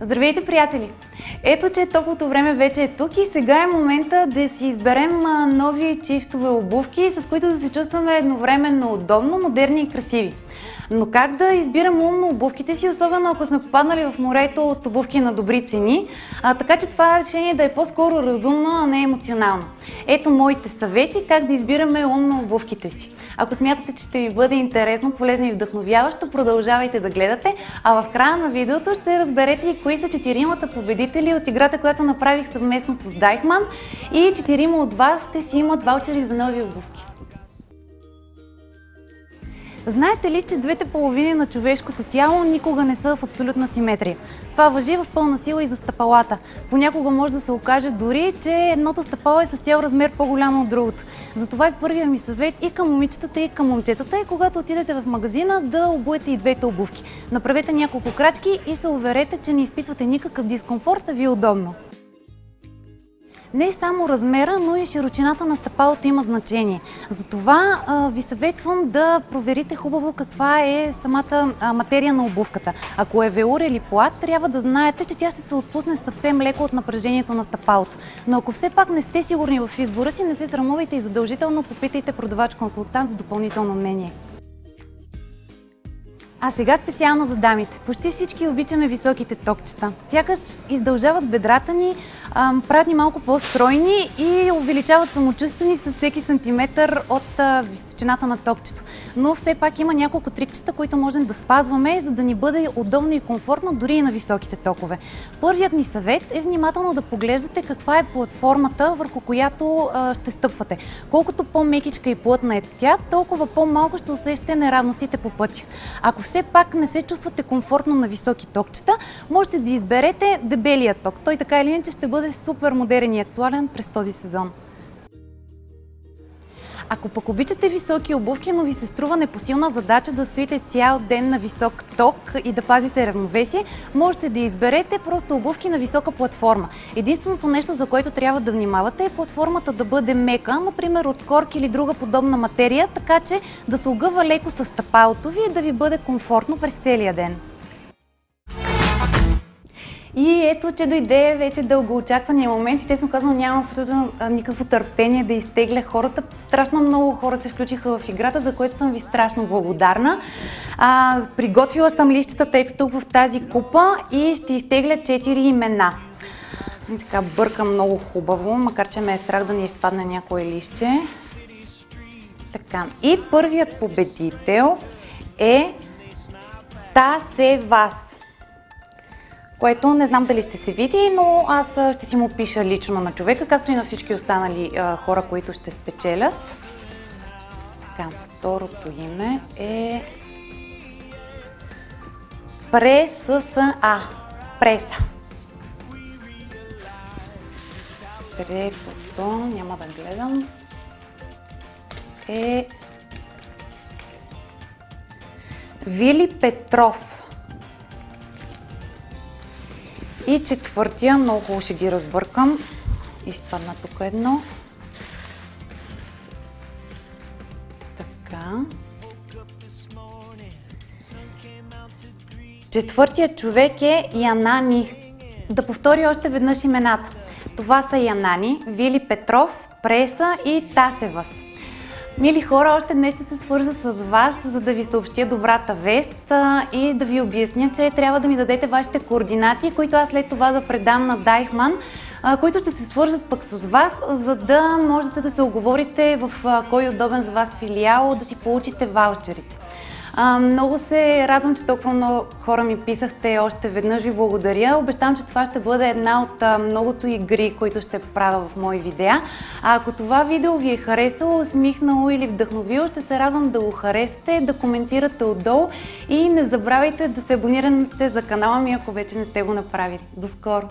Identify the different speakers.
Speaker 1: Здравейте, приятели! Ето, че топлото време вече е тук и сега е момента да си изберем нови чифтове обувки, с които да се чувстваме едновременно удобно, модерни и красиви. Но как да избираме умно обувките си, особено ако сме попаднали в морето от обувки на добри цени, така че това решение да е по-скоро разумно, а не емоционално. Ето моите съвети как да избираме умно обувките си. Ако смятате, че ще ви бъде интересно, полезно и вдъхновяващо, продължавайте да гледате, а в края на видеото ще разберете и кои са 4-мата победители от играта, която направих съвместно с Deichmann, и 4-ма от вас ще си имат ваучери за нови обувки. Знаете ли, че двете половини на човешкото тяло никога не са в абсолютна симетрия? Това важи в пълна сила и за стъпалата. Понякога може да се окаже дори, че едното стъпало е с цял размер по-голямо от другото. Затова е първият ми съвет и към момичетата, и към момчетата, и когато отидете в магазина, да обуете и двете обувки. Направете няколко крачки и се уверете, че не изпитвате никакъв дискомфорт, а ви е удобно. Не само размера, но и широчината на стъпалото има значение. Затова ви съветвам да проверите хубаво каква е самата материя на обувката. Ако е велур или плат, трябва да знаете, че тя ще се отпусне съвсем леко от напрежението на стъпалото. Но ако все пак не сте сигурни в избора си, не се срамувайте и задължително попитайте продавач-консултант за допълнително мнение. А сега специално за дамите. Почти всички обичаме високите токчета. Сякаш издължават бедрата ни, правят ни малко по-стройни и увеличават самочувствието ни с всеки сантиметър от височината на токчето. Но все пак има няколко трикчета, които можем да спазваме, за да ни бъде удобно и комфортно дори и на високите токове. Първият ми съвет е внимателно да поглеждате каква е платформата, върху която ще стъпвате. Колкото по-мекичка и плътна е тя, толкова по-малко ще усещате неравностите по пътя. Ако все пак не се чувствате комфортно на високи токчета, можете да изберете дебелия ток. Той така или иначе ще бъде супер модерен и актуален през този сезон. Ако пък обичате високи обувки, но ви се струва непосилна задача да стоите цял ден на висок ток и да пазите равновесие, можете да изберете просто обувки на висока платформа. Единственото нещо, за което трябва да внимавате, е платформата да бъде мека, например от корк или друга подобна материя, така че да се огъва леко с стъпалото ви и да ви бъде комфортно през целия ден. И ето, че дойде вече дългоочаквания момент и честно казано нямам абсолютно никакво търпение да изтегля хората. Страшно много хора се включиха в играта, за което съм ви страшно благодарна. Приготвила съм листчетата ето тук в тази купа и ще изтегля 4 имена. И така бъркам много хубаво, макар че ме е страх да не изпадне някое листче. Така, и първият победител е Тасевас, което не знам дали ще се види, но аз ще си му пиша лично на човека, както и на всички останали хора, които ще спечелят. Така, второто име е Преса. Третото, няма да гледам, е Вили Петров. И четвъртия, много хубаво ще ги разбъркам. Изпадна тук едно. Така. Четвъртият човек е Янани. Да повторя още веднъж имената. Това са Янани, Вили Петров, Преса и Тасевас. Мили хора, още днес ще се свържа с вас, за да ви съобщя добрата вест и да ви обясня, че трябва да ми дадете вашите координати, които аз след това да предам на Deichmann, които ще се свържат пък с вас, за да можете да се оговорите в кой е удобен за вас филиал, да си получите ваучерите. Много се радвам, че толкова много хора ми писахте, още веднъж ви благодаря. Обещавам, че това ще бъде една от многото игри, които ще правя в мои видеа. А ако това видео ви е харесало, усмихнало или вдъхновило, ще се радвам да го харесате, да коментирате отдолу и не забравяйте да се абонирате за канала ми, ако вече не сте го направили. До скоро!